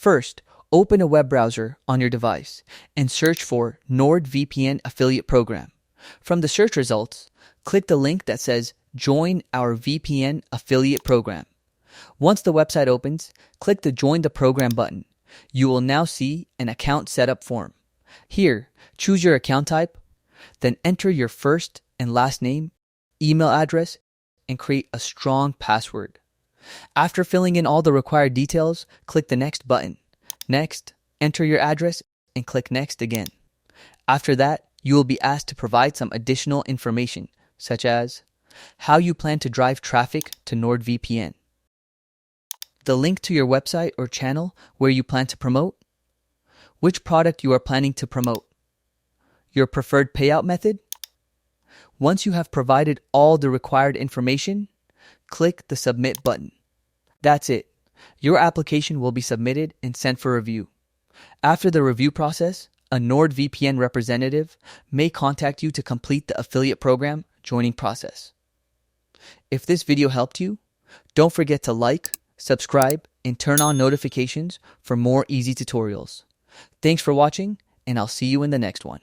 First, open a web browser on your device and search for NordVPN affiliate program. From the search results, click the link that says Join our VPN affiliate program. Once the website opens, click the Join the Program button. You will now see an account setup form. Here, choose your account type, then enter your first and last name, email address, and create a strong password. After filling in all the required details, click the Next button. Next, enter your address and click Next again. After that, you will be asked to provide some additional information, such as how you plan to drive traffic to NordVPN, the link to your website or channel where you plan to promote, which product you are planning to promote, your preferred payout method. Once you have provided all the required information, click the Submit button. That's it. Your application will be submitted and sent for review. After the review process, a NordVPN representative may contact you to complete the affiliate program joining process. If this video helped you, don't forget to like, subscribe, and turn on notifications for more easy tutorials. Thanks for watching, and I'll see you in the next one.